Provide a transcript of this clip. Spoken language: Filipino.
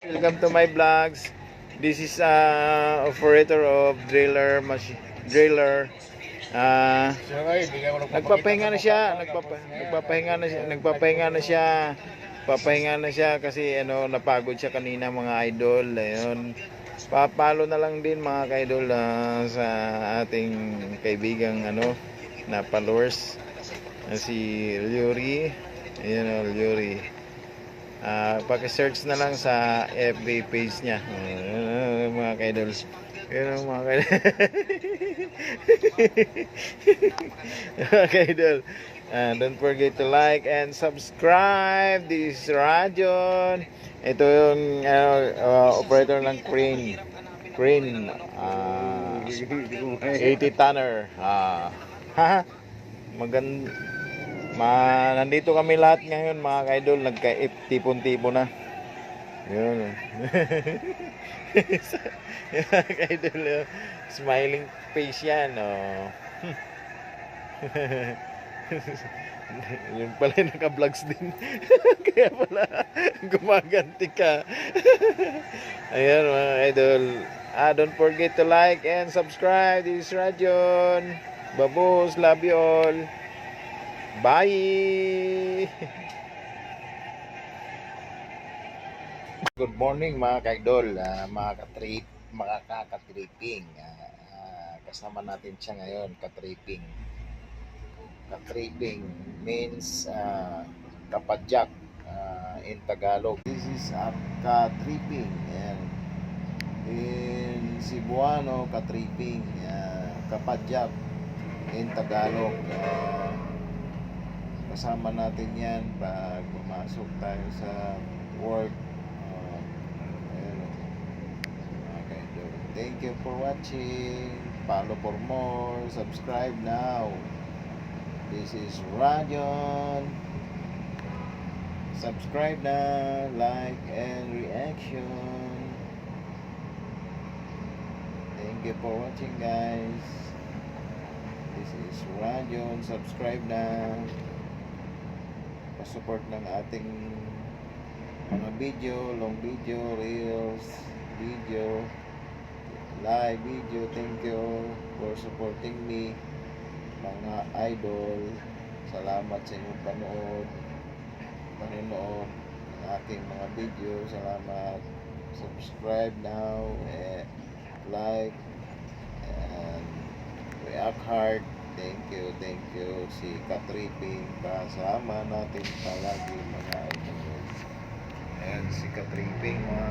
Welcome to my vlogs. This is operator of driller. Nagpapahinga na siya, Papahinga na siya kasi napagod siya kanina mga idol. Ayun. Papalo na lang din mga ka-idol sa ating kaibigang na followers si Lyuri. Ayun Lyuri. Paki-search na lang sa FB page niya. Mga ka-idol. Pero mga ka-idol. Don't forget to like and subscribe. This is Rajon. Ito yung operator ng crane. 80 tonner. Nandito kami lahat ngayon mga ka-idol, nagka-tipon-tipon na. Yun. Ka-idol, smiling face yan. Yun pala yung naka-vlogs din. Kaya pala gumaganti ka. Ayan mga ka-idol. Don't forget to like and subscribe. This is Rajon. Babos, love you all. Bye! Good morning mga ka-idol, mga kaka-tripping. Kasama natin siya ngayon, ka-tripping. Ka-tripping means kapadyak in Tagalog. This is ka-tripping. In Cebuano, ka-tripping. Kapadyak in Tagalog. Kasama natin yan pag pumasok tayo sa work. Okay, thank you for watching. Follow for more. Subscribe now. This is Rajon. Subscribe na. Like and reaction. Thank you for watching guys. This is Rajon. Subscribe na. Support ng ating mga video, long video, reels, video, live video. Thank you for supporting me mga idol. Salamat sa inyong panonood ng aking mga video. Salamat. Subscribe now, like and react hard. Thank you. Si ka-tripping, kasama natin palagi mga idol. Ayan, si ka-tripping mga